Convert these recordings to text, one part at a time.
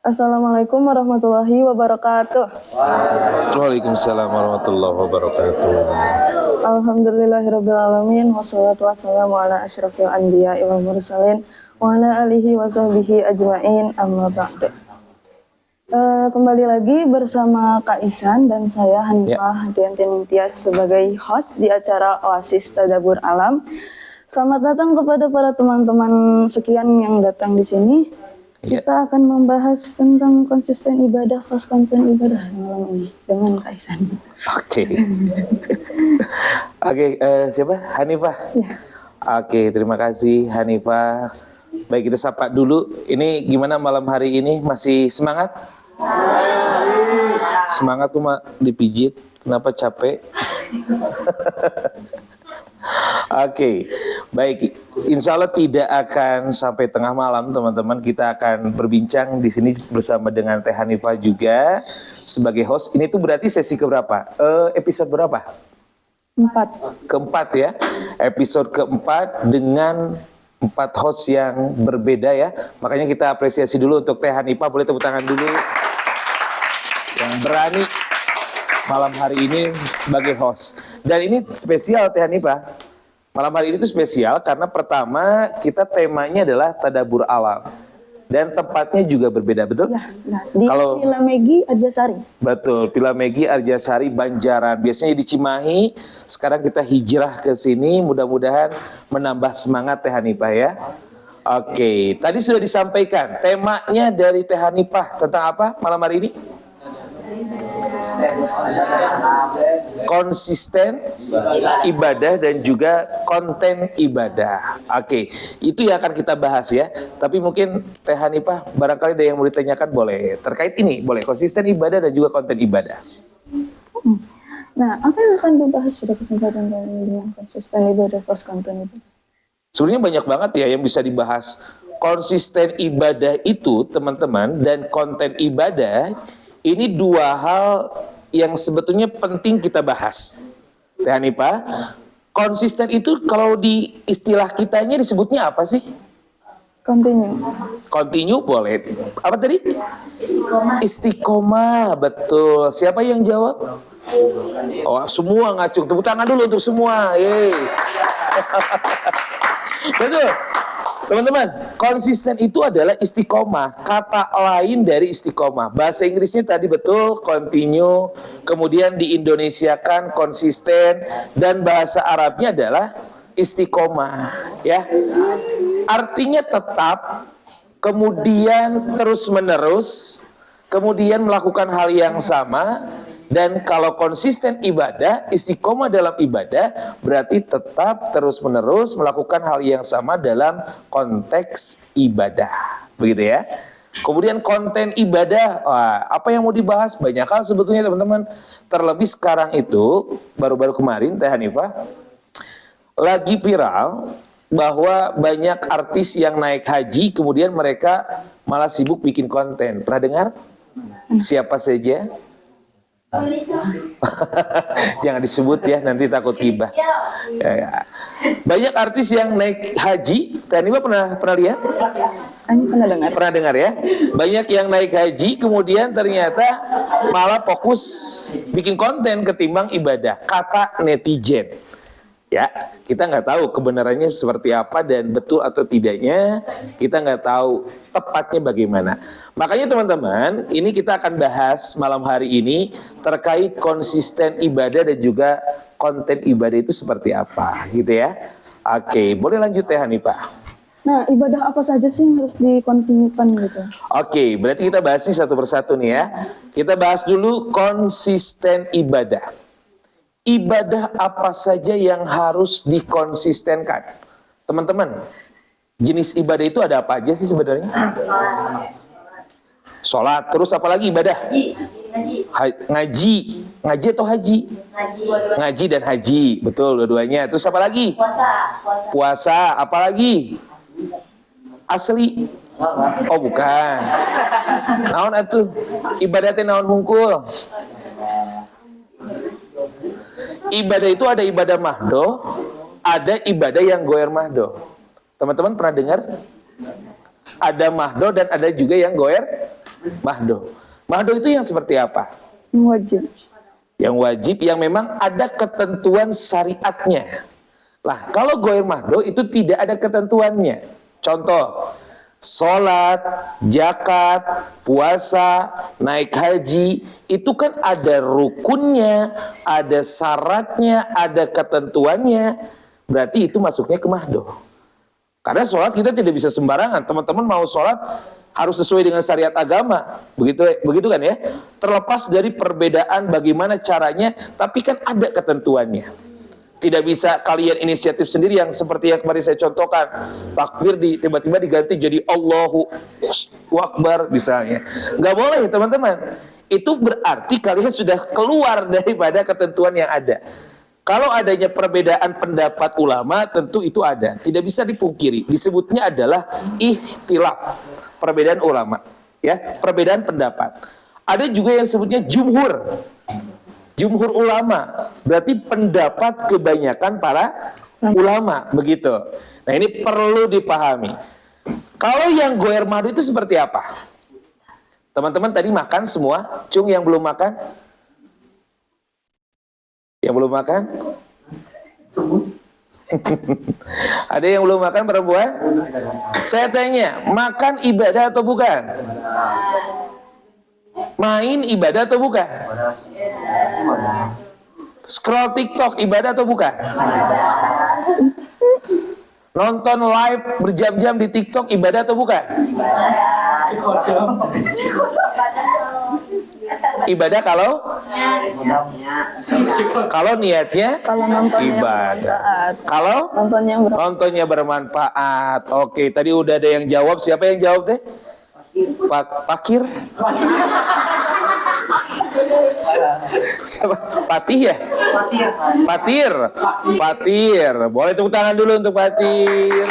Assalamualaikum warahmatullahi wabarakatuh. Waalaikumsalam warahmatullahi wabarakatuh. Alhamdulillahirrabbilalamin. Wassalatu wassalamu ala asyrafil anbiya wal mursalin wa ala alihi wa sahbihi ajma'in, amma ba'du. Kembali lagi bersama Kak Isan dan saya Hanifah Dianti Nintias sebagai host di acara Oasis Tadabbur Alam. Selamat datang kepada para teman-teman sekian yang datang di sini. Kita akan membahas tentang konsisten ibadah, fast konten ibadah malam ini dengan Kak Isan. Oke. Siapa? Hanifah. Ya. Oke, terima kasih Hanifah. Baik, kita sapa dulu. Ini gimana malam hari ini? Masih semangat? Semangat cuma dipijit. Kenapa capek? Oke, baik. Insya Allah tidak akan sampai tengah malam, teman-teman. Kita akan berbincang di sini bersama dengan Teh Hanifah juga sebagai host. Ini tuh berarti sesi keberapa? Episode berapa? Keempat Ya. Episode keempat dengan 4 host yang berbeda ya. Makanya kita apresiasi dulu untuk Teh Hanifah. Boleh tepuk tangan dulu yang berani malam hari ini sebagai host. Dan ini spesial Teh Hanifah. Malam hari ini tuh spesial karena pertama kita temanya adalah Tadabbur Alam. Dan tempatnya juga berbeda, betul? Ya, nah, di Villa Megi Arjasari. Betul, Villa Megi Arjasari Banjaran. Biasanya di Cimahi, sekarang kita hijrah ke sini, mudah-mudahan menambah semangat Teh Hanifah ya. Oke, tadi sudah disampaikan temanya dari Teh Hanifah tentang apa malam hari ini? Konsisten ibadah dan juga konten ibadah. Oke, itu yang akan kita bahas ya. Tapi mungkin Teh Hanifah barangkali ada yang mau ditanyakan, boleh. Terkait ini boleh, konsisten ibadah dan juga konten ibadah. Nah, apa yang akan dibahas pada kesempatan kali ini? Konsisten ibadah, fast konten ibadah. Sebenarnya banyak banget ya yang bisa dibahas. Konsisten ibadah itu teman-teman dan konten ibadah ini dua hal yang sebetulnya penting kita bahas. Teh Hanifah, konsisten itu kalau di istilah kitanya disebutnya apa sih? Continue boleh. Apa tadi? Istiqomah, betul. Siapa yang jawab? Oh, semua ngacung. Tepuk tangan dulu untuk semua. Yeay. Betul. Teman-teman, konsisten itu adalah istiqomah. Kata lain dari istiqomah. Bahasa Inggrisnya tadi betul, continue. Kemudian diindonesiakan konsisten. Dan bahasa Arabnya adalah istiqomah. Ya, artinya tetap, kemudian terus-menerus, kemudian melakukan hal yang sama. Dan kalau konsisten ibadah, istiqomah dalam ibadah, berarti tetap terus-menerus melakukan hal yang sama dalam konteks ibadah. Begitu ya. Kemudian konten ibadah, apa yang mau dibahas? Banyak hal sebetulnya teman-teman. Terlebih sekarang itu, baru-baru kemarin Teh Hanifah, lagi viral bahwa banyak artis yang naik haji, kemudian mereka malah sibuk bikin konten. Pernah dengar? Siapa saja? Jangan disebut ya, nanti takut gibah. Ya. Banyak artis yang naik haji. Teh Hanifah pernah lihat? Pernah dengar ya? Banyak yang naik haji, kemudian ternyata malah fokus bikin konten ketimbang ibadah. Kata netizen. Ya, kita nggak tahu kebenarannya seperti apa dan betul atau tidaknya, kita nggak tahu tepatnya bagaimana. Makanya teman-teman, ini kita akan bahas malam hari ini terkait konsisten ibadah dan juga konten ibadah itu seperti apa, gitu ya. Oke, boleh lanjut Teh Hanifah. Nah, ibadah apa saja sih yang harus dikontinukan gitu? Oke, berarti kita bahas ini satu persatu nih ya. Kita bahas dulu konsisten ibadah. Ibadah apa saja yang harus dikonsistenkan? Teman-teman, jenis ibadah itu ada apa aja sih sebenarnya? Sholat, terus apa lagi ibadah? Ngaji atau haji? Ngaji dan haji, betul dua-duanya. Terus apa lagi? Puasa, apa lagi? Asli? Oh bukan. Naon atuh? Ibadatnya naon hungkul? Ibadah itu ada ibadah mahdoh, ada ibadah yang goer mahdoh. Teman-teman pernah dengar? Ada mahdoh dan ada juga yang goer Mahdo. Mahdo itu yang seperti apa? Wajib. Yang wajib, yang memang ada ketentuan syariatnya. Lah, kalau goir mahdo itu tidak ada ketentuannya. Contoh, sholat, zakat, puasa, naik haji, itu kan ada rukunnya, ada syaratnya, ada ketentuannya. Berarti itu masuknya ke mahdo. Karena sholat kita tidak bisa sembarangan. Teman-teman mau sholat harus sesuai dengan syariat agama. Begitu kan ya? Terlepas dari perbedaan bagaimana caranya, tapi kan ada ketentuannya. Tidak bisa kalian inisiatif sendiri yang seperti yang kemarin saya contohkan. Takbir tiba-tiba diganti jadi Allahu Akbar misalnya. Nggak boleh teman-teman. Itu berarti kalian sudah keluar daripada ketentuan yang ada. Kalau adanya perbedaan pendapat ulama, tentu itu ada. Tidak bisa dipungkiri. Disebutnya adalah ikhtilaf. Perbedaan ulama. Ya, perbedaan pendapat. Ada juga yang sebutnya jumhur. Jumhur ulama, berarti pendapat kebanyakan para ulama, begitu. Nah ini perlu dipahami. Kalau yang goer mahdo itu seperti apa? Teman-teman tadi makan semua? Cung yang belum makan? Yang belum makan? Ada yang belum makan perempuan? Saya tanya, makan ibadah atau bukan? Main ibadah atau bukan? Scroll TikTok ibadah atau bukan? Nonton live berjam-jam di TikTok ibadah atau bukan? Ibadah kalau niatnya Kalau nontonnya ibadah. bermanfaat. Kalau Nontonnya bermanfaat. Oke, tadi udah ada yang jawab. Siapa yang jawab teh? Pakir? Siapa? Patih ya? Patir. Boleh tepuk tangan dulu untuk Patir.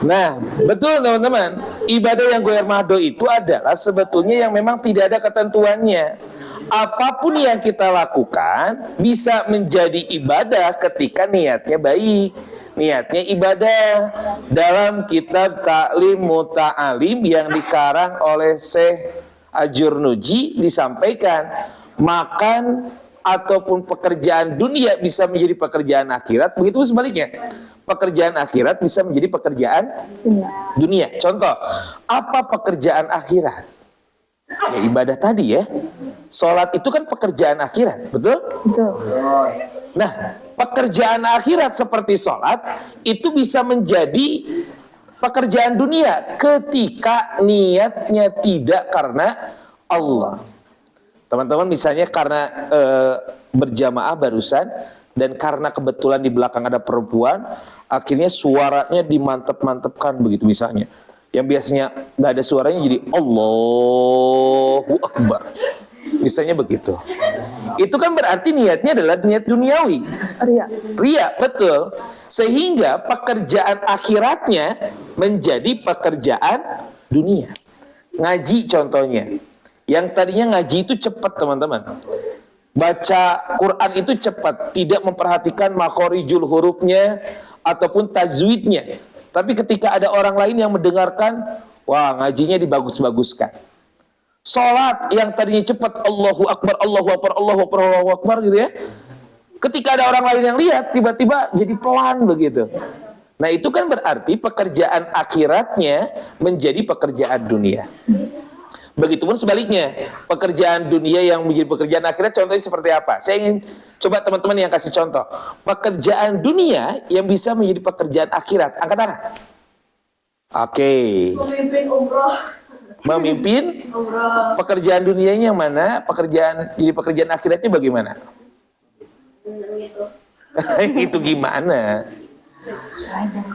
Nah, betul teman-teman. Ibadah yang goer mahdo itu adalah sebetulnya yang memang tidak ada ketentuannya. Apapun yang kita lakukan bisa menjadi ibadah ketika niatnya baik. Niatnya ibadah. Dalam kitab Ta'lim Muta'alim yang dikarang oleh Syekh Ajurnuji disampaikan, makan ataupun pekerjaan dunia bisa menjadi pekerjaan akhirat, begitu sebaliknya. Pekerjaan akhirat bisa menjadi pekerjaan dunia. Contoh, apa pekerjaan akhirat? Ya, ibadah tadi ya. Sholat itu kan pekerjaan akhirat, betul? Betul. Nah, pekerjaan akhirat seperti sholat itu bisa menjadi pekerjaan dunia ketika niatnya tidak karena Allah. Teman-teman misalnya karena berjamaah barusan dan karena kebetulan di belakang ada perempuan, akhirnya suaranya dimantep-mantepkan begitu misalnya. Yang biasanya nggak ada suaranya jadi Allahu Akbar. Misalnya begitu. Itu kan berarti niatnya adalah niat duniawi. Ria, betul. Sehingga pekerjaan akhiratnya menjadi pekerjaan dunia. Ngaji contohnya. Yang tadinya ngaji itu cepat teman-teman. Baca Quran itu cepat. Tidak memperhatikan makhorijul hurufnya ataupun tajwidnya. Tapi ketika ada orang lain yang mendengarkan, wah ngajinya dibagus-baguskan. Sholat yang tadinya cepat, Allahu Akbar, Allahu Akbar, Allahu Akbar, Allahu Akbar gitu ya. Ketika ada orang lain yang lihat, tiba-tiba jadi pelan begitu. Nah itu kan berarti pekerjaan akhiratnya menjadi pekerjaan dunia. Begitupun sebaliknya, pekerjaan dunia yang menjadi pekerjaan akhirat contohnya seperti apa? Saya ingin coba teman-teman yang kasih contoh. Pekerjaan dunia yang bisa menjadi pekerjaan akhirat. Angkat tangan. Oke. Memimpin umroh. Memimpin pekerjaan dunianya yang mana, pekerjaan akhiratnya bagaimana? Itu gimana?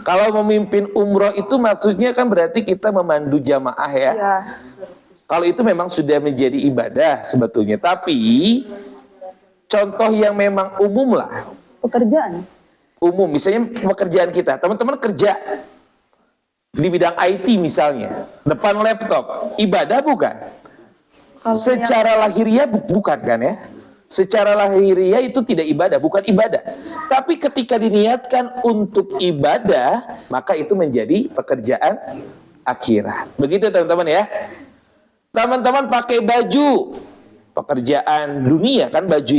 Kalau memimpin umroh itu maksudnya kan berarti kita memandu jamaah ya. Kalau itu memang sudah menjadi ibadah sebetulnya. Tapi contoh yang memang umum lah. Pekerjaan. Umum, misalnya pekerjaan kita. Teman-teman kerja di bidang IT misalnya, depan laptop, ibadah bukan? Secara lahiriah bukan kan ya? Secara lahiriah itu tidak ibadah, bukan ibadah. Tapi ketika diniatkan untuk ibadah, maka itu menjadi pekerjaan akhirat. Begitu teman-teman ya. Teman-teman pakai baju pekerjaan dunia kan, baju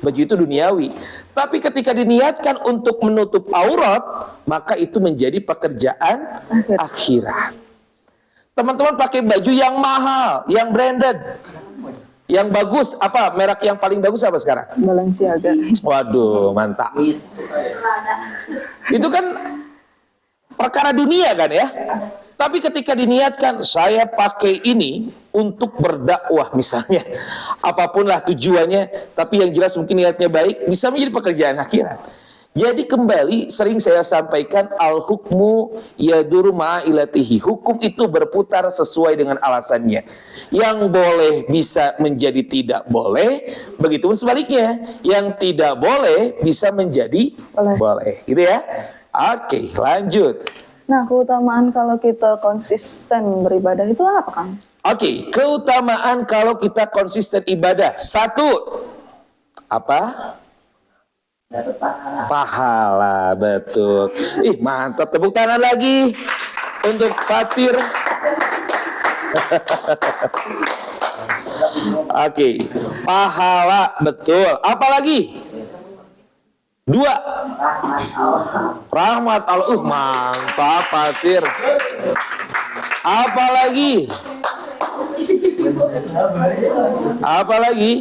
itu duniawi. Tapi ketika diniatkan untuk menutup aurat, maka itu menjadi pekerjaan akhirat. Teman-teman pakai baju yang mahal, yang branded, yang bagus. Apa merek yang paling bagus apa sekarang? Balenciaga. Waduh, mantap. Itu kan perkara dunia kan ya. Tapi ketika diniatkan saya pakai ini untuk berdakwah misalnya, apapun lah tujuannya, tapi yang jelas mungkin niatnya baik, bisa menjadi pekerjaan akhirat. Jadi kembali sering saya sampaikan, al-hukmu yaduru ma'ilatihi. Hukum itu berputar sesuai dengan alasannya. Yang boleh bisa menjadi tidak boleh, begitupun sebaliknya. Yang tidak boleh bisa menjadi boleh. Gitu ya. Oke, lanjut. Nah, keutamaan kalau kita konsisten beribadah itu apa, Kang? Oke, keutamaan kalau kita konsisten ibadah. Satu, apa? Pahala, betul. Ih, mantap. Tepuk tangan lagi untuk Fatir. Oke, pahala, betul. Apa lagi? Dua, rahmat Allah. Mantap, Fatir. Apa lagi? Apa lagi?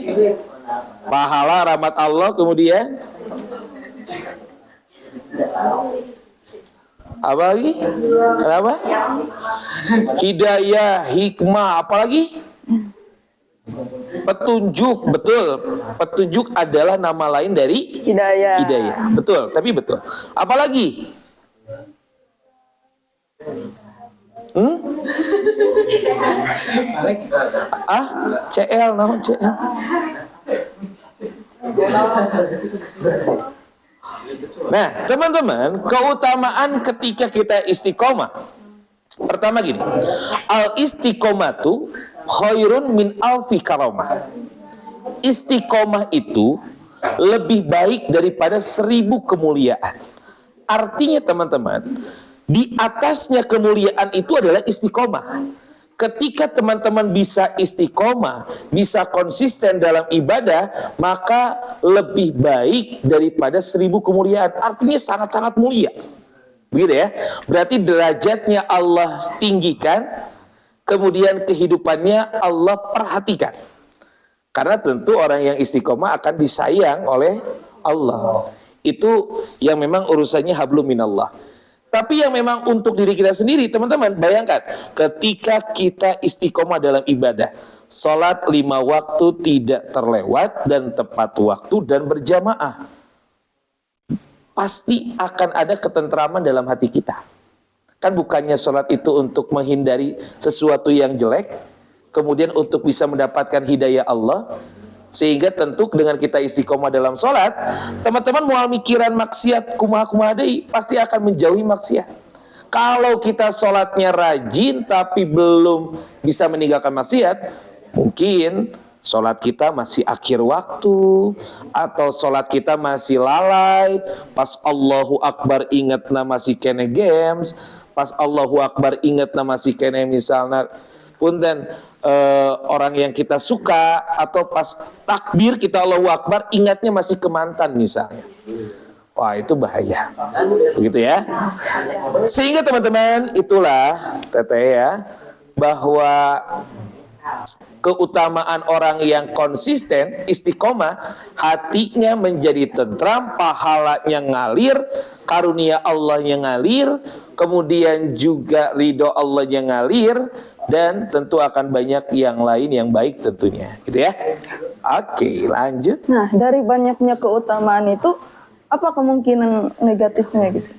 Pahala, rahmat Allah, kemudian apa lagi? Kenapa? Hidayah, hikmah, apa lagi? Petunjuk, betul. Petunjuk adalah nama lain dari Hidayah. hidayah. Betul, tapi betul. Apa lagi? CL, naon CL? Nah, teman-teman, keutamaan ketika kita istiqomah. Pertama gini, al-istiqomatu khairun min alfi karamah. Istiqomah itu lebih baik daripada 1000 kemuliaan. Artinya teman-teman, di atasnya kemuliaan itu adalah istiqomah. Ketika teman-teman bisa istiqomah, bisa konsisten dalam ibadah, maka lebih baik daripada 1000 kemuliaan. Artinya sangat-sangat mulia. Begitu ya. Berarti derajatnya Allah tinggikan, kemudian kehidupannya Allah perhatikan. Karena tentu orang yang istiqomah akan disayang oleh Allah. Itu yang memang urusannya hablum minallah. Tapi yang memang untuk diri kita sendiri, teman-teman, bayangkan ketika kita istiqomah dalam ibadah, sholat 5 waktu tidak terlewat dan tepat waktu dan berjamaah, pasti akan ada ketentraman dalam hati kita. Kan bukannya sholat itu untuk menghindari sesuatu yang jelek, kemudian untuk bisa mendapatkan hidayah Allah. Sehingga tentu dengan kita istiqomah dalam sholat, teman-teman mual mikiran maksiat kumaha-kumaha deui, pasti akan menjauhi maksiat. Kalau kita sholatnya rajin tapi belum bisa meninggalkan maksiat, mungkin sholat kita masih akhir waktu, atau sholat kita masih lalai, pas Allahu Akbar inget masih kene games, pas Allahu Akbar inget masih kene misalnya punten orang yang kita suka, atau pas takbir kita Allahu Akbar ingatnya masih ke mantan misalnya. Wah, itu bahaya. Begitu ya. Sehingga teman-teman, itulah teteh ya, bahwa keutamaan orang yang konsisten istiqomah, hatinya menjadi tentram, pahalanya ngalir, karunia Allah yang ngalir, kemudian juga ridho Allah yang ngalir, dan tentu akan banyak yang lain yang baik tentunya, gitu ya. Oke, lanjut. Nah, dari banyaknya keutamaan itu, apa kemungkinan negatifnya gitu?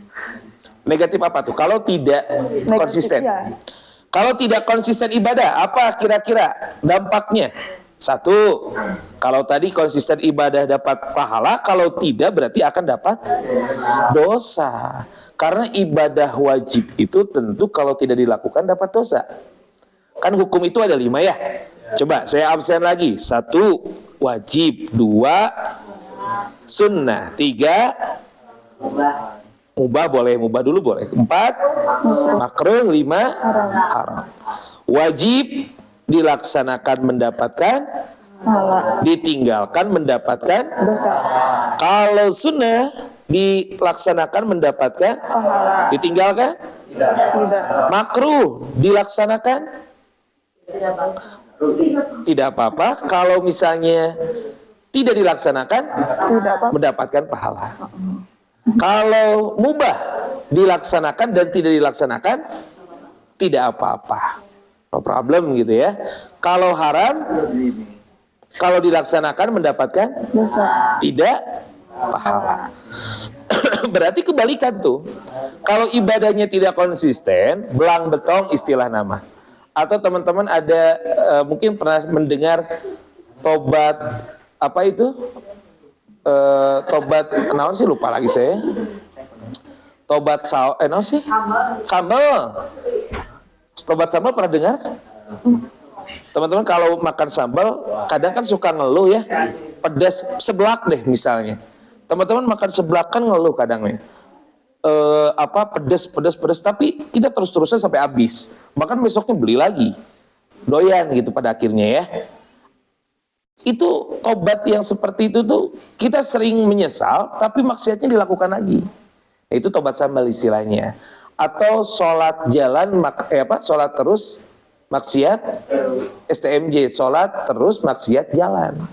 Negatif apa tuh? Kalau tidak konsisten. Ya. Kalau tidak konsisten ibadah, apa kira-kira dampaknya? Satu, kalau tadi konsisten ibadah dapat pahala, kalau tidak berarti akan dapat dosa. Karena ibadah wajib itu tentu kalau tidak dilakukan dapat dosa. Kan hukum itu ada 5 ya. Coba saya absen lagi. 1, wajib. 2, sunnah. 3, Mubah boleh, mubah dulu boleh. 4, makruh. 5, haram. Wajib dilaksanakan mendapatkan Pahala. ditinggalkan mendapatkan Dosa. kalau sunnah dilaksanakan mendapatkan Pahala. ditinggalkan Tidak. makruh dilaksanakan tidak apa-apa kalau misalnya tidak dilaksanakan Tidak apa. mendapatkan pahala. Kalau mubah dilaksanakan dan tidak dilaksanakan tidak apa-apa, no problem gitu ya. Kalau haram kalau dilaksanakan mendapatkan Dosa. tidak pahala. Berarti kebalikan tuh. Kalau ibadahnya tidak konsisten, belang betong istilah nama. Atau teman-teman ada mungkin pernah mendengar tobat apa itu? Tobat naon sih lupa lagi saya. Tobat naon sih? Sambal. Tobat sambal pernah dengar? Teman-teman kalau makan sambal kadang kan suka ngeluh ya. Pedas seblak deh misalnya. Teman-teman makan seblak kan ngeluh kadang ya. Pedas tapi kita terus-terusan sampai habis. Bahkan besoknya beli lagi. Doyan gitu pada akhirnya ya. Itu tobat yang seperti itu tuh kita sering menyesal tapi maksiatnya dilakukan lagi. Itu tobat sambal istilahnya. Atau sholat jalan sholat terus maksiat STMJ, sholat terus maksiat jalan.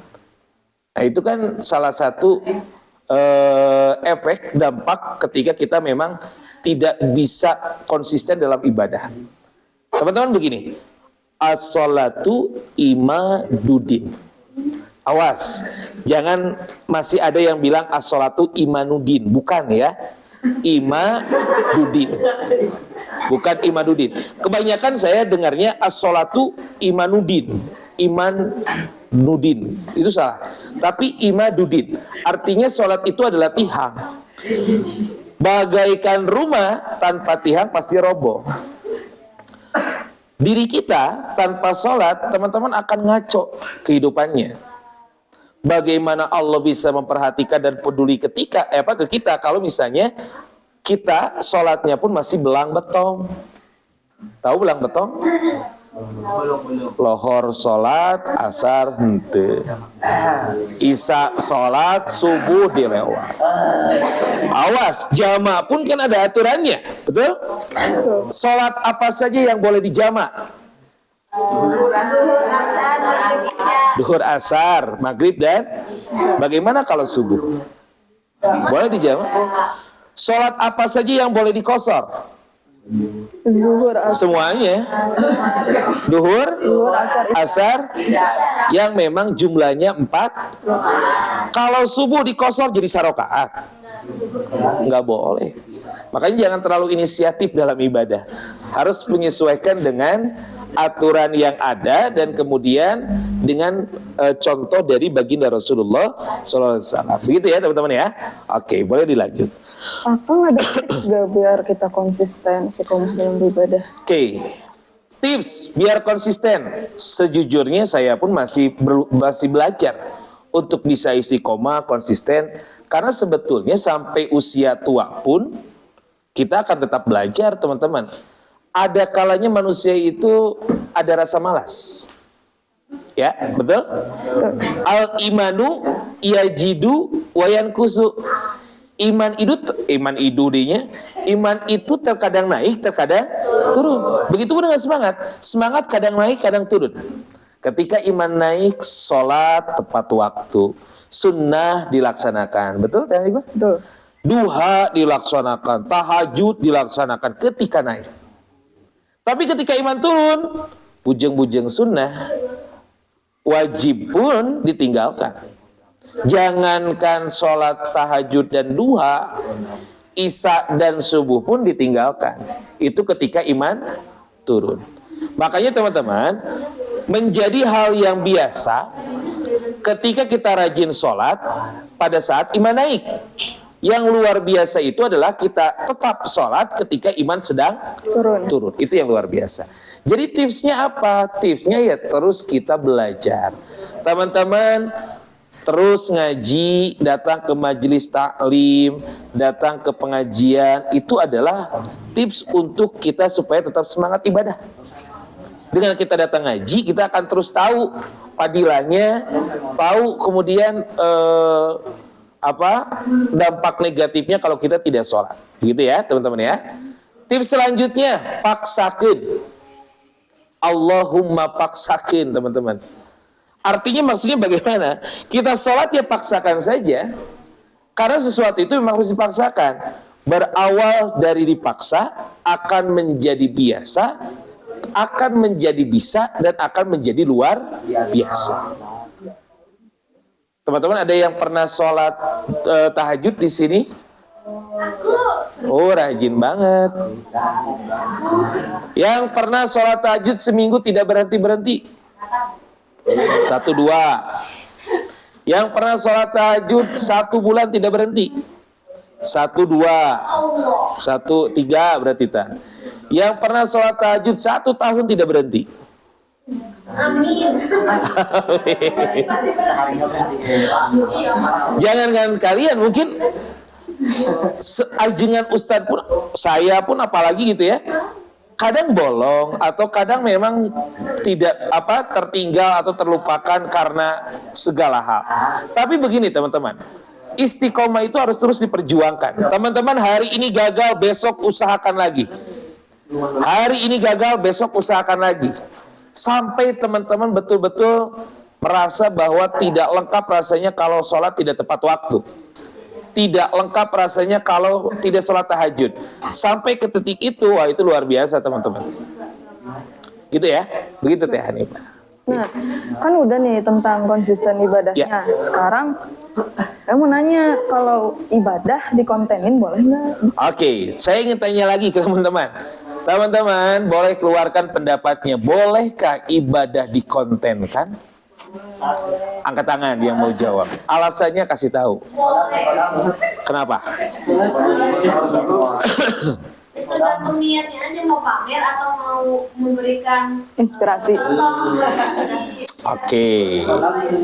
Nah itu kan salah satu efek dampak ketika kita memang tidak bisa konsisten dalam ibadah. Teman-teman begini, as-sholatu imadudin. Awas, jangan masih ada yang bilang as-sholatu imanudin, bukan ya. Imadudin, bukan imadudin. Kebanyakan saya dengarnya as-sholatu imanudin, iman nudin, itu salah. Tapi imadudin, artinya sholat itu adalah tihang. Bagaikan rumah tanpa tihang pasti roboh. Diri kita tanpa sholat, teman-teman akan ngaco kehidupannya. Bagaimana Allah bisa memperhatikan dan peduli ke kita kalau misalnya kita sholatnya pun masih belang betong. Tahu belang betong? Lohor sholat, asar hente, isya sholat, subuh dilewat. Awas, jamaah pun kan ada aturannya, betul? Sholat apa saja yang boleh dijamak? Duhur, asar, maghrib dan bagaimana kalau subuh? Boleh dijamak? Sholat apa saja yang boleh dikosor? Zuhur, Semuanya. Duhur, asar, yang memang jumlahnya 4. Kalau subuh dikosor jadi sarokaat, nggak boleh. Makanya jangan terlalu inisiatif dalam ibadah. Harus menyesuaikan dengan aturan yang ada dan kemudian dengan contoh dari baginda Rasulullah SAW. Begitu ya teman-teman ya. Oke, boleh dilanjut. Akang ada tips gak biar kita konsisten istiqomah dalam ibadah? Oke, tips biar konsisten. Sejujurnya saya pun masih belajar untuk bisa istiqomah konsisten. Karena sebetulnya sampai usia tua pun kita akan tetap belajar teman-teman. Ada kalanya manusia itu ada rasa malas. Ya, betul? Al-imanu yajidu wayankusu. Iman itu terkadang naik, terkadang turun. Begitu pun dengan semangat. Semangat kadang naik, kadang turun. Ketika iman naik, sholat tepat waktu, sunnah dilaksanakan. Betul, Teh Iba? Betul. Duha dilaksanakan, tahajud dilaksanakan ketika naik. Tapi ketika iman turun, bujeng-bujeng sunnah, wajib pun ditinggalkan. Jangankan sholat tahajud dan duha, isya dan subuh pun ditinggalkan. Itu ketika iman turun. Makanya teman-teman, menjadi hal yang biasa ketika kita rajin sholat pada saat iman naik. Yang luar biasa itu adalah kita tetap sholat ketika iman sedang turun. Itu yang luar biasa. Jadi tipsnya apa? Tipsnya ya terus kita belajar. Teman-teman, terus ngaji, datang ke majelis taklim, datang ke pengajian, itu adalah tips untuk kita supaya tetap semangat ibadah. Dengan kita datang ngaji, kita akan terus tahu padilahnya, tahu kemudian dampak negatifnya kalau kita tidak sholat. Gitu ya teman-teman ya. Tips selanjutnya, paksakan. Allahumma paksakan teman-teman. Artinya maksudnya bagaimana? Kita sholat ya paksakan saja. Karena sesuatu itu memang harus dipaksakan. Berawal dari dipaksa, akan menjadi biasa, akan menjadi bisa, dan akan menjadi luar biasa. Teman-teman ada yang pernah sholat tahajud di sini? Oh, rajin banget. Yang pernah sholat tahajud seminggu tidak berhenti-berhenti? 1, 2. Yang pernah sholat tahajud 1 bulan tidak berhenti? 1, 2. 1, 3 berarti tak. Yang pernah sholat tahajud 1 tahun tidak berhenti? Amin. Jangankan kalian, mungkin ajengan ustadz pun, saya pun apalagi gitu ya, kadang bolong atau kadang memang tidak tertinggal atau terlupakan karena segala hal. Tapi begini teman-teman, istiqomah itu harus terus diperjuangkan. Teman-teman hari ini gagal, besok usahakan lagi. Hari ini gagal, besok usahakan lagi. Sampai teman-teman betul-betul merasa bahwa tidak lengkap rasanya kalau sholat tidak tepat waktu. Tidak lengkap rasanya kalau tidak sholat tahajud. Sampai ke titik itu, wah itu luar biasa teman-teman. Gitu ya, begitu Teh Hanifah. Nah, kan udah nih tentang konsisten ibadahnya. Ya. Sekarang, saya mau nanya, kalau ibadah dikontenin boleh nggak? Oke, saya ingin tanya lagi ke teman-teman. Teman-teman, boleh keluarkan pendapatnya. Bolehkah ibadah dikontenkan? Angkat tangan yang mau jawab. Alasannya kasih tahu. Kenapa? Tergantung niatnya aja, mau pamer atau mau memberikan Inspirasi. contoh. Oke.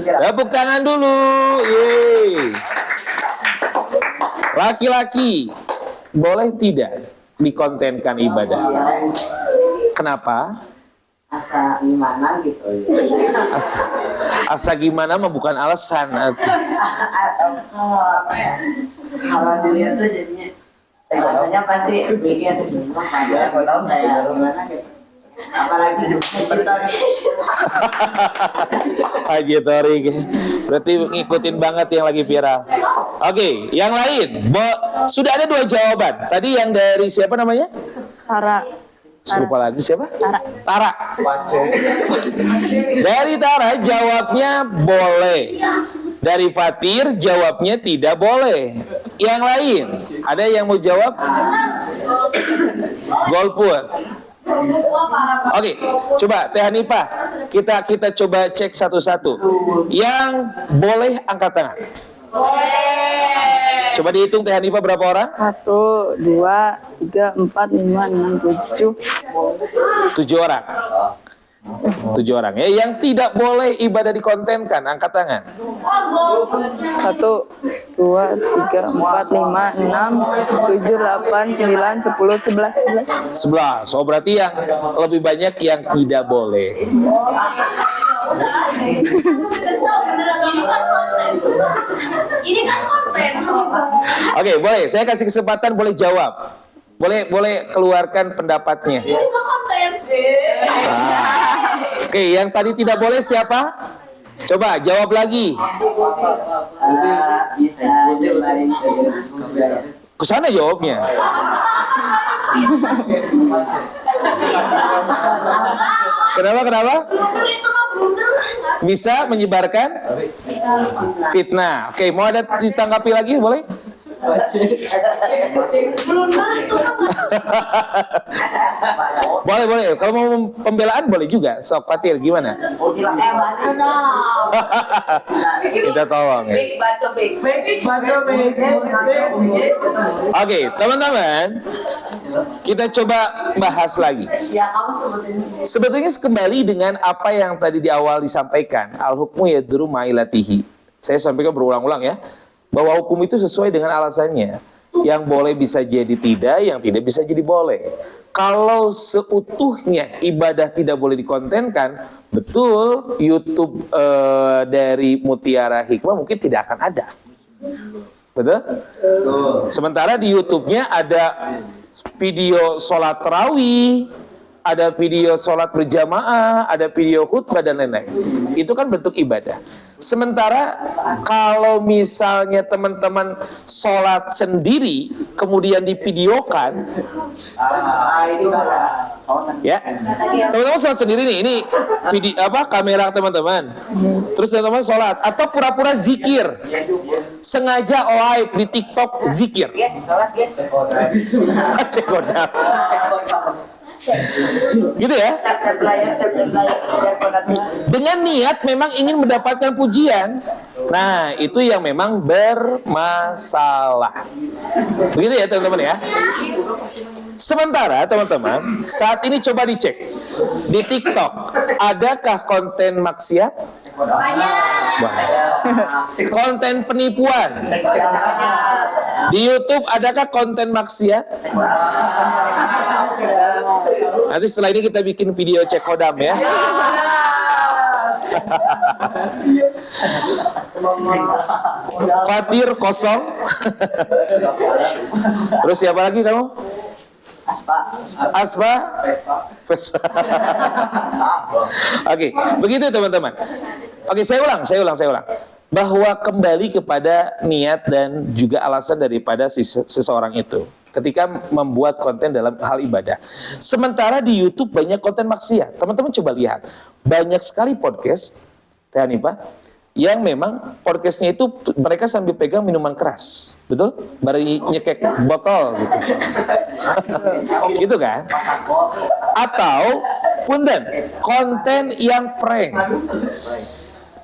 Tepuk tangan dulu. Yeay. Laki-laki boleh tidak dikontenkan ibadah? Kenapa? Asa gimana gitu ya. Asa gimana mah bukan alasan. Kalau apa ya, kalau dilihat tuh jadinya rasanya pasti mikir kayak gimana gitu, apalagi Haji Torik. Berarti ngikutin banget yang lagi viral. Oke, yang lain. Sudah ada 2 jawaban. Tadi yang dari siapa namanya? Tara. Lupa lagi siapa? Tara. Tara. Dari Tara jawabnya boleh. Dari Fatir jawabnya tidak boleh. Yang lain, ada yang mau jawab? Golput. Oke, coba Teh Hanifah, kita coba cek satu-satu. Yang boleh angkat tangan. Coba dihitung Teh Hanifah berapa orang? 1, 2, 3, 4, 5, 6, 7. 7 orang. 7 orang ya. Yang tidak boleh ibadah dikontenkan, angkat tangan. 1, 2, 3, 4, 5, 6, 7, 8, 9, 10, 11, 11. 11. So berarti yang lebih banyak yang tidak boleh. Ini kan konten. Oke, boleh. Saya kasih kesempatan boleh jawab. Boleh keluarkan pendapatnya. Ini juga konten. Oke, yang tadi tidak boleh siapa? Coba jawab lagi. bisa nyebarin Kesana jawabnya. Kenapa? Blunder itu mah blunder. Bisa menyebarkan fitnah. Oke, mau ada ditanggapi lagi boleh? Blunder itu mah. Boleh. Kalau mau pembelaan boleh juga. Sok Fatir gimana? Kita tolong ya. Oke, teman-teman, kita coba bahas lagi. Sebetulnya kembali dengan apa yang tadi di awal disampaikan, al hukmu yaduru ma'ilatihi. saya sampaikan berulang-ulang ya, bahwa hukum itu sesuai dengan alasannya. Yang boleh bisa jadi tidak, yang tidak bisa jadi boleh. Kalau seutuhnya ibadah tidak boleh dikontenkan, betul YouTube dari Mutiara Hikmah mungkin tidak akan ada. Betul? Sementara di YouTube-nya ada video sholat tarawih, ada video sholat berjamaah, ada video khutbah dan lain-lain. Itu kan bentuk ibadah. Sementara kalau misalnya teman-teman sholat sendiri kemudian divideokan, ya, teman-teman sholat sendiri nih, ini video kamera teman-teman, terus teman-teman sholat atau pura-pura zikir, sengaja live di TikTok zikir, Sholat cek kodam. Gitu ya, dengan niat memang ingin mendapatkan pujian. Nah, itu yang memang bermasalah. Begitu ya teman-teman ya. Sementara teman-teman, saat ini coba dicek di TikTok, adakah konten maksiat? Konten penipuan? Di YouTube adakah konten maksiat? Nanti setelah ini kita bikin video cek kodam ya. Fatir kosong. Terus siapa lagi kamu? Aspa. Vespa. Oke, begitu teman-teman. Oke, saya ulang. Bahwa kembali kepada niat dan juga alasan daripada seseorang itu ketika membuat konten dalam hal ibadah. Sementara di YouTube banyak konten maksiat. Teman-teman coba lihat, banyak sekali podcast, Teh Hanifah, yang memang podcastnya itu mereka sambil pegang minuman keras, betul? Bari nyekek botol gitu. Gitu kan? Atau punten, konten yang prank.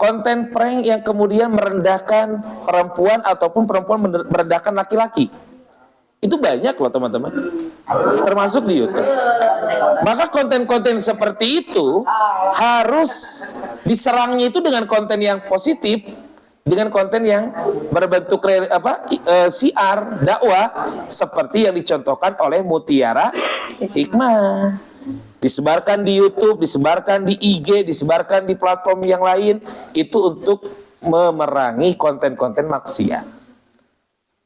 Konten prank yang kemudian merendahkan perempuan ataupun perempuan merendahkan laki-laki. Itu banyak loh teman-teman, termasuk di YouTube. Maka konten-konten seperti itu harus diserangnya itu dengan konten yang positif, dengan konten yang berbentuk siar, dakwah, seperti yang dicontohkan oleh Mutiara Hikmah. Disebarkan di YouTube, disebarkan di IG, disebarkan di platform yang lain, itu untuk memerangi konten-konten maksiat.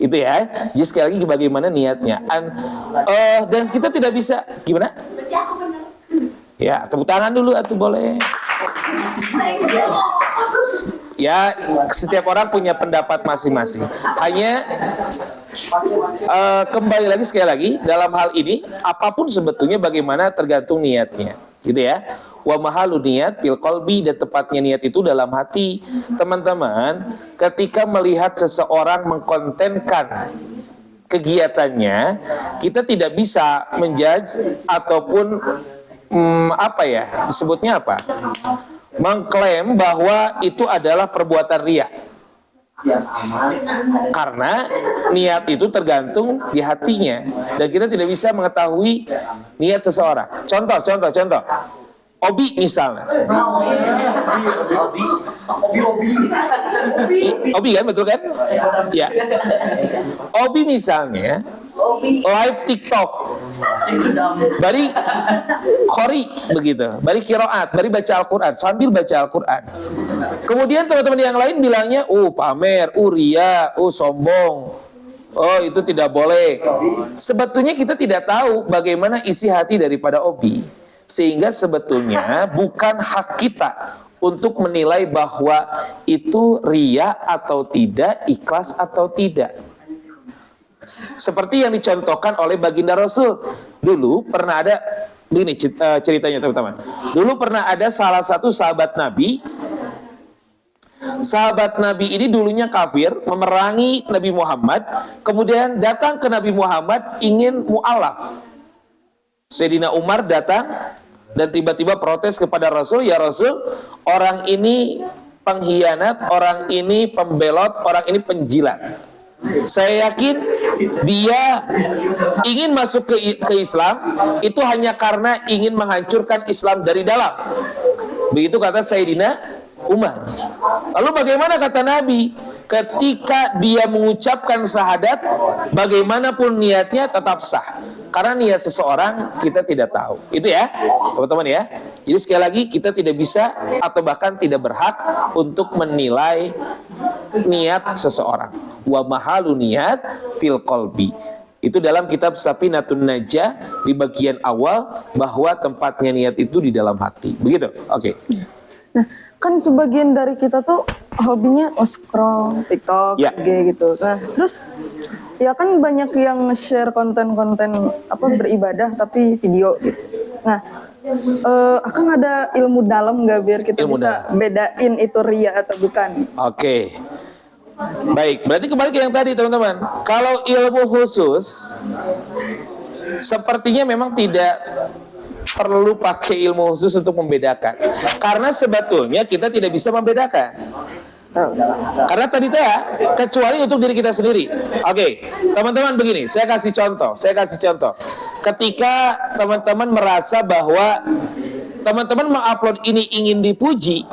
Itu ya. Jadi sekali lagi bagaimana niatnya. Dan kita tidak bisa gimana? Berarti aku benar. Ya, tepuk tangan dulu atau boleh. Ya, setiap orang punya pendapat masing-masing. Hanya kembali lagi sekali lagi dalam hal ini apapun sebetulnya bagaimana tergantung niatnya, gitu ya. Wa mahalu niat fil qalbi, dan tepatnya niat itu dalam hati. Teman-teman, ketika melihat seseorang mengkontenkan kegiatannya, kita tidak bisa menjudge ataupun disebutnya apa? Mengklaim bahwa itu adalah perbuatan riya. Karena niat itu tergantung di hatinya, dan kita tidak bisa mengetahui niat seseorang. Contoh. Obi misalnya. Obi kan, betul kan? Ya. Obi misalnya live TikTok. Bari khori begitu, bari kiroat, bari baca Al-Quran, sambil baca Al-Quran. Kemudian teman-teman yang lain bilangnya, pamer, ria, sombong. Oh, itu tidak boleh. Sebetulnya kita tidak tahu bagaimana isi hati daripada Obi. Sehingga sebetulnya bukan hak kita untuk menilai bahwa itu ria atau tidak, ikhlas atau tidak. Seperti yang dicontohkan oleh baginda Rasul. Dulu pernah ada, begini ceritanya teman-teman. Dulu pernah ada salah satu sahabat Nabi. Sahabat Nabi ini dulunya kafir, memerangi Nabi Muhammad. Kemudian datang ke Nabi Muhammad ingin mu'alaf. Sayyidina Umar datang dan tiba-tiba protes kepada Rasul, ya Rasul, orang ini pengkhianat, orang ini pembelot, orang ini penjilat. Saya yakin dia ingin masuk ke Islam itu hanya karena ingin menghancurkan Islam dari dalam. Begitu kata Sayyidina Umar. Lalu bagaimana kata Nabi? Ketika dia mengucapkan syahadat, bagaimanapun niatnya tetap sah. Karena niat seseorang kita tidak tahu. Itu ya, teman-teman ya. Jadi sekali lagi kita tidak bisa atau bahkan tidak berhak untuk menilai niat seseorang. Wa mahalu niat fil qalbi. Itu dalam kitab Safinatun Najah di bagian awal bahwa tempatnya niat itu di dalam hati. Begitu? Oke. Nah, kan sebagian dari kita tuh hobinya scroll TikTok, Ya. IG gitu. Nah, terus ya kan banyak yang share konten-konten apa beribadah tapi video gitu. Nah, akan ada ilmu dalam nggak biar kita Ilmu bisa bedain itu ria atau bukan? Oke. Baik, berarti kembali ke yang tadi teman-teman. Kalau ilmu khusus sepertinya memang tidak perlu pakai ilmu khusus untuk membedakan. Karena sebetulnya kita tidak bisa membedakan. Karena tadi ya, kecuali untuk diri kita sendiri. Oke, teman-teman begini, saya kasih contoh. Ketika teman-teman merasa bahwa teman-teman mengupload ini ingin dipuji,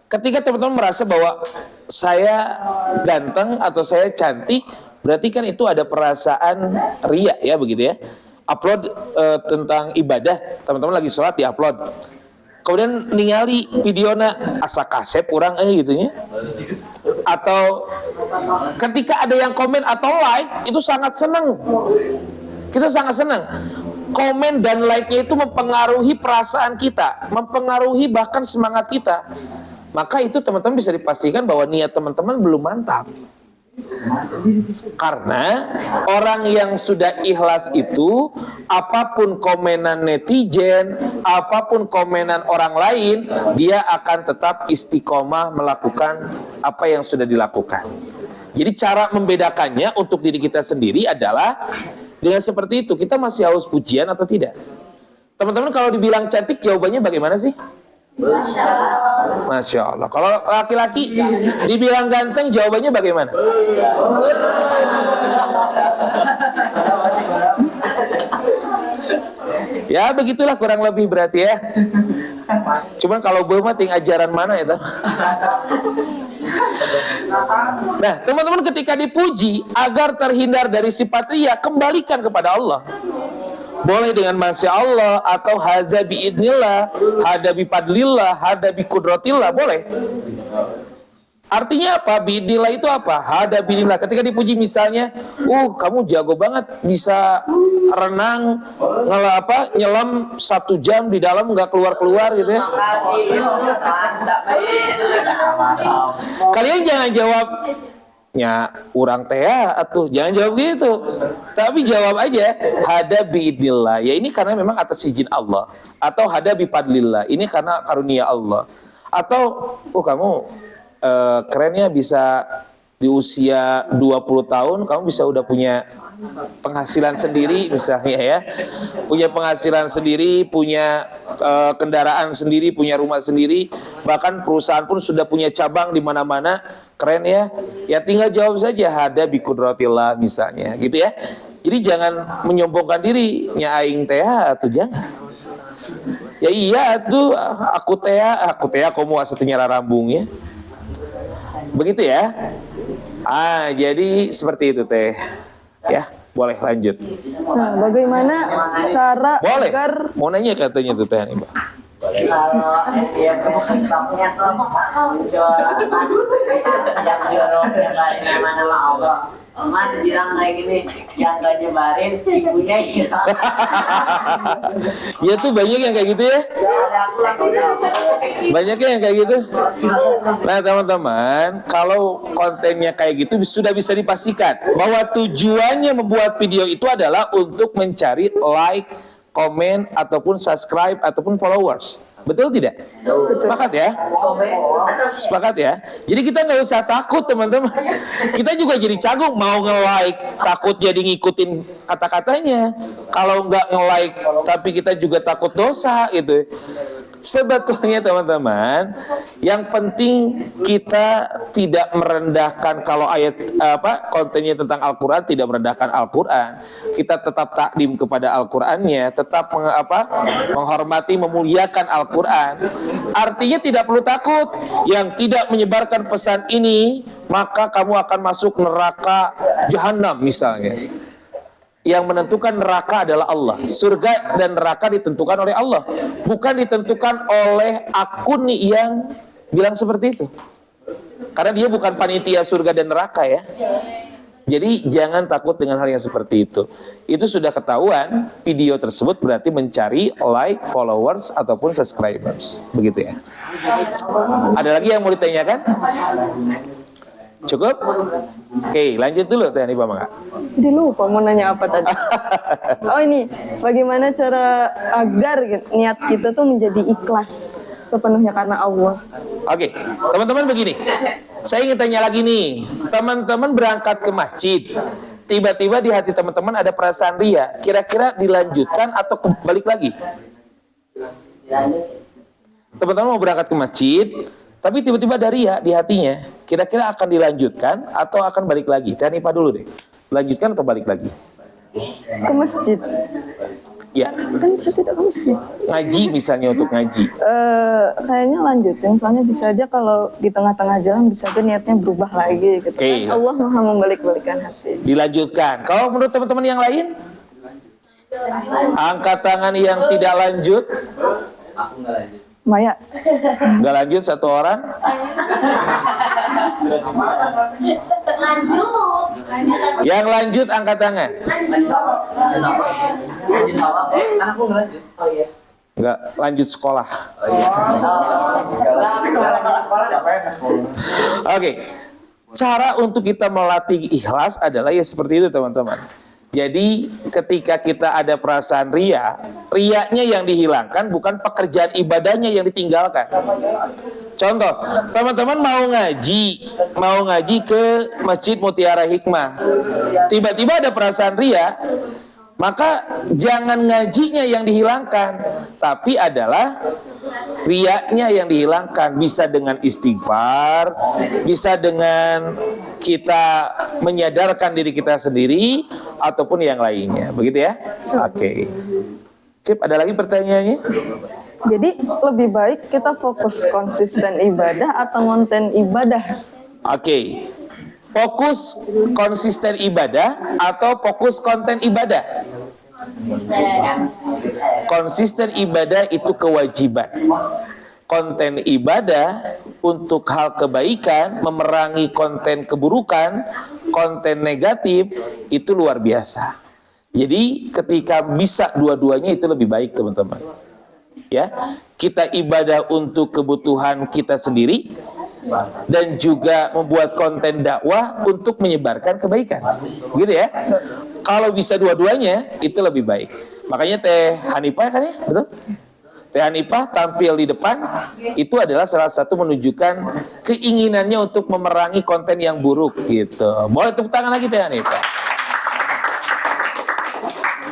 ketika teman-teman merasa bahwa saya ganteng atau saya cantik, berarti kan itu ada perasaan ria ya begitu ya. Upload tentang ibadah, teman-teman lagi sholat di-upload. Kemudian ningali videona asa kasep kurang gitunya. Atau ketika ada yang komen atau like, itu sangat senang. Kita sangat senang. Komen dan like-nya itu mempengaruhi perasaan kita, mempengaruhi bahkan semangat kita. Maka itu teman-teman bisa dipastikan bahwa niat teman-teman belum mantap. Karena orang yang sudah ikhlas itu, apapun komenan netizen, apapun komenan orang lain, dia akan tetap istiqomah melakukan apa yang sudah dilakukan. Jadi cara membedakannya untuk diri kita sendiri adalah dengan seperti itu. Kita masih haus pujian atau tidak? Teman-teman kalau dibilang cantik jawabannya bagaimana sih? Masya Allah. Kalau laki-laki dibilang ganteng jawabannya bagaimana? Ya begitulah kurang lebih berarti ya. Cuman kalau belum ting ajaran mana itu? Nah teman-teman ketika dipuji agar terhindar dari sifat ria, kembalikan kepada Allah. Boleh dengan Masya Allah atau hada biidnillah, hada bifadlillah, hada biqudratillah, boleh. Artinya apa? Biidnillah itu apa? Hada biidnillah. Ketika dipuji misalnya, kamu jago banget bisa renang, nyelam 1 jam di dalam nggak keluar-keluar gitu ya. Kalian jangan jawab nya urang teh atuh, jangan jawab gitu. Tapi jawab aja hada biidnillah. Ya ini karena memang atas izin Allah. Atau hada bifadlillah. Ini karena karunia Allah. Atau kamu kerennya bisa di usia 20 tahun kamu bisa udah punya penghasilan sendiri misalnya ya. Punya penghasilan sendiri, punya kendaraan sendiri, punya rumah sendiri, bahkan perusahaan pun sudah punya cabang di mana-mana. Keren ya. Ya tinggal jawab saja hada biqudratillah misalnya gitu ya. Jadi jangan menyombongkan diri nya aing teh atau jangan. Ya iya tuh aku teh komo satunya rambungnya. Begitu ya. Jadi seperti itu teh. Ya, boleh lanjut. Nah, bagaimana cara Boleh. agar Mau nanya katanya tuh teh nih, Mbak. Kalau dia punya stoknya tuh muncul yang joroknya balik nama-nama Allah. Man bilang kayak gini, yang gak nyebarin ibunya hilang. Ya tuh banyak yang kayak gitu ya. Banyaknya yang kayak gitu. Nah teman-teman, kalau kontennya kayak gitu sudah bisa dipastikan bahwa tujuannya membuat video itu adalah untuk mencari like, komen, ataupun subscribe, ataupun followers. Betul tidak? Sepakat ya? Sepakat ya? Jadi kita nggak usah takut teman-teman. Kita juga jadi canggung mau nge-like, takut jadi ngikutin kata-katanya. Kalau nggak nge-like, tapi kita juga takut dosa gitu. Sebetulnya teman-teman, yang penting kita tidak merendahkan kalau ayat kontennya tentang Al-Qur'an, tidak merendahkan Al-Qur'an. Kita tetap takdim kepada Al-Qur'annya, tetap menghormati, memuliakan Al-Qur'an. Artinya tidak perlu takut yang tidak menyebarkan pesan ini, maka kamu akan masuk neraka jahanam misalnya. Yang menentukan neraka adalah Allah. Surga dan neraka ditentukan oleh Allah, bukan ditentukan oleh akun yang bilang seperti itu. Karena dia bukan panitia surga dan neraka ya. Jadi jangan takut dengan hal yang seperti itu. Itu sudah ketahuan, video tersebut berarti mencari like, followers ataupun subscribers. Begitu ya. Ada lagi yang mau ditanyakan? Cukup? Oke, lanjut dulu Teh Hanifah Mangga. Jadi lupa mau nanya apa tadi. Oh ini, bagaimana cara agar niat kita tuh menjadi ikhlas sepenuhnya karena Allah. Oke, teman-teman begini. Saya ingin tanya lagi nih. Teman-teman berangkat ke masjid. Tiba-tiba di hati teman-teman ada perasaan ria. Kira-kira dilanjutkan atau balik lagi? Teman-teman mau berangkat ke masjid, tapi tiba-tiba ada ria di hatinya. Kira-kira akan dilanjutkan atau akan balik lagi? Teh Hanifah dulu deh. Lanjutkan atau balik lagi? Ke masjid. Ya. Kan saya tidak ke masjid. Ngaji misalnya untuk ngaji. Kayaknya lanjutin. Soalnya bisa aja kalau di tengah-tengah jalan bisa aja niatnya berubah lagi gitu. Oke. Kan Allah Maha membalik-balikan hati. Dilanjutkan. Kalau menurut teman-teman yang lain? Angkat tangan yang tidak lanjut. Maya. Nggak lanjut satu orang. Lanjut. Yang lanjut angkat tangan. Nggak lanjut sekolah. Oke. Cara untuk kita melatih ikhlas adalah ya seperti itu teman-teman. Jadi ketika kita ada perasaan ria, riaknya yang dihilangkan, bukan pekerjaan ibadahnya yang ditinggalkan. Contoh, teman-teman mau ngaji ke Masjid Mutiara Hikmah. Tiba-tiba ada perasaan ria, maka jangan ngajinya yang dihilangkan, tapi adalah riaknya yang dihilangkan. Bisa dengan istighfar, bisa dengan kita menyadarkan diri kita sendiri, ataupun yang lainnya. Begitu ya? Oke. Cip, ada lagi pertanyaannya? Jadi lebih baik kita fokus konsisten ibadah atau konten ibadah? Oke. Fokus konsisten ibadah atau fokus konten ibadah? Konsisten ibadah itu kewajiban. Konten ibadah untuk hal kebaikan, memerangi konten keburukan, konten negatif, itu luar biasa. Jadi ketika bisa dua-duanya itu lebih baik teman-teman. Ya, kita ibadah untuk kebutuhan kita sendiri dan juga membuat konten dakwah untuk menyebarkan kebaikan. Begitu ya. Kalau bisa dua-duanya itu lebih baik. Makanya Teh Hanifah kan ya, betul? Teh Hanifah tampil di depan itu adalah salah satu menunjukkan keinginannya untuk memerangi konten yang buruk gitu. Boleh tepuk tangan lagi Teh Hanifah.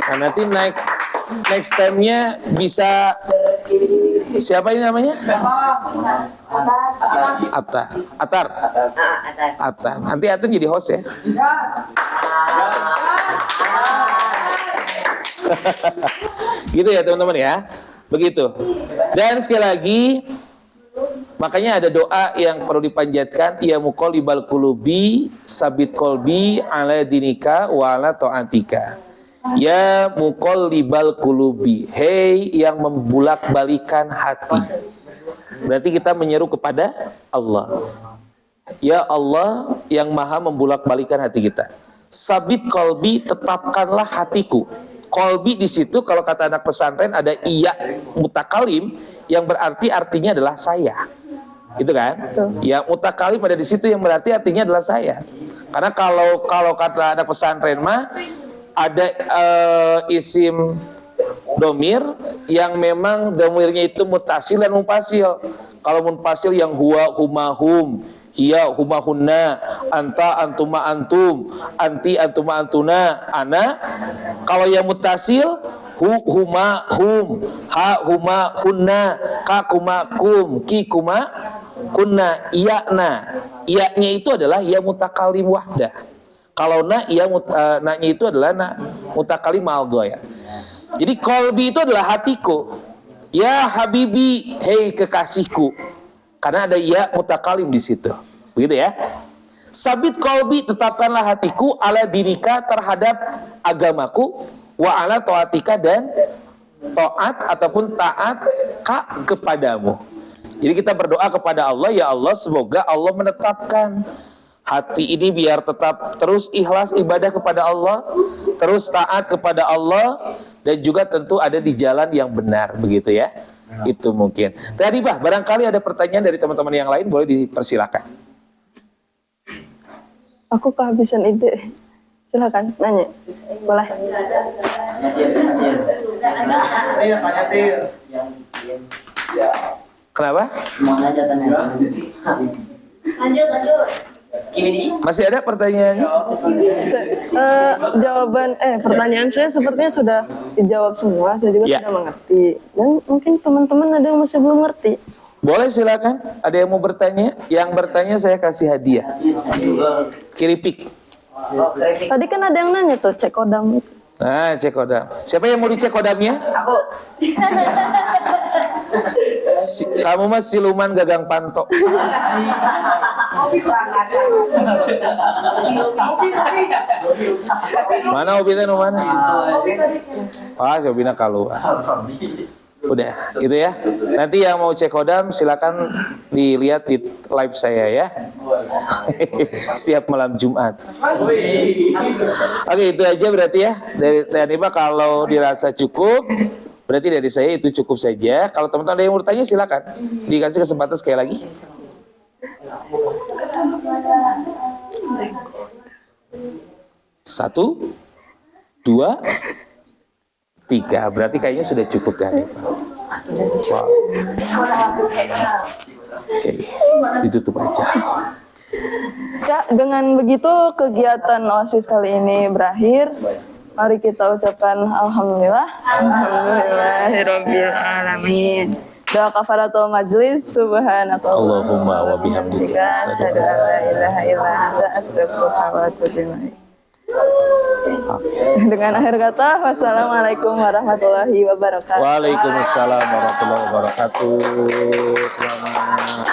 Nah, nanti next time-nya bisa siapa ini namanya? Atar. Nanti Atar jadi host ya. Gitu ya teman-teman ya. Begitu. Dan sekali lagi, makanya ada doa yang perlu dipanjatkan, ya muqallibal qulubi sabit qalbi ala dinika wa ala taatika. Ya muqallibal qulubi, hei yang membulak-balikan hati. Berarti kita menyeru kepada Allah. Ya Allah yang maha membulak-balikan hati kita. Sabit qalbi, tetapkanlah hatiku. Qalbi di situ kalau kata anak pesantren ada iya mutakalim yang berarti artinya adalah saya. Gitu kan? Ya mutakalim ada di situ yang berarti artinya adalah saya. Karena kalau kata anak pesantren mah ada isim domir yang memang domirnya itu mutasil dan mumpasil. Kalau mumpasil yang huwa humahum, hiya humahunna, anta antuma antum, anti antuma antuna, ana. Kalau yang mutasil hu huma hum, ha huma hunna, ka kuma kum, ki kuma kunna, iya'na. Iya'nya itu adalah ya mutakalim wahdah. Kalau na-nya itu adalah na mutakalim al-ghaya. Jadi kolbi itu adalah hatiku. Ya habibi, hei kekasihku. Karena ada ya mutakalim di situ. Begitu ya. Sabit kolbi, tetapkanlah hatiku ala dinika terhadap agamaku, wa ala taatika dan taat ataupun taat kepadamu. Jadi kita berdoa kepada Allah, ya Allah semoga Allah menetapkan hati ini biar tetap terus ikhlas ibadah kepada Allah, terus taat kepada Allah, dan juga tentu ada di jalan yang benar, begitu ya. Itu mungkin. Tadi bah, barangkali ada pertanyaan dari teman-teman yang lain, boleh dipersilakan. Aku kehabisan ide. Silakan nanya. Boleh. Kenapa? Semuanya aja tanya. Lanjut. Masih ada pertanyaan? Pertanyaan saya sepertinya sudah dijawab semua. Saya juga Ya. sudah mengerti. Dan mungkin teman-teman ada yang masih belum ngerti. Boleh silakan. Ada yang mau bertanya? Yang bertanya saya kasih hadiah. Kiripik. Tadi kan ada yang nanya tuh, cek kodam itu. Nah, cek kodam. Siapa yang mau dicek kodamnya? Aku. Kamu mah siluman gagang panto. Mana Obi teh nu mana? Ah, Obina keluar. Udah, gitu ya. Nanti yang mau cek kodam silakan dilihat di live saya ya. Setiap malam Jumat. Oke, itu aja berarti ya. Dari Hanifa kalau dirasa cukup, berarti dari saya itu cukup saja. Kalau teman-teman ada yang mau bertanya silakan. Dikasih kesempatan sekali lagi. Satu, dua, tiga. Berarti kayaknya sudah cukup ya. Wow. Oke, ditutup aja. Ya, dengan begitu kegiatan OSIS kali ini berakhir. Mari kita ucapkan alhamdulillah. Alhamdulillahirabbil alamin. Doa kafaratul majlis, subhanaka Allahumma wa bihamdika asyhadu an la ilaha illa anta astaghfiruka wa atubu ilaik. Dengan akhir kata, wassalamualaikum warahmatullahi wabarakatuh. Waalaikumsalam warahmatullahi wabarakatuh. Selamat.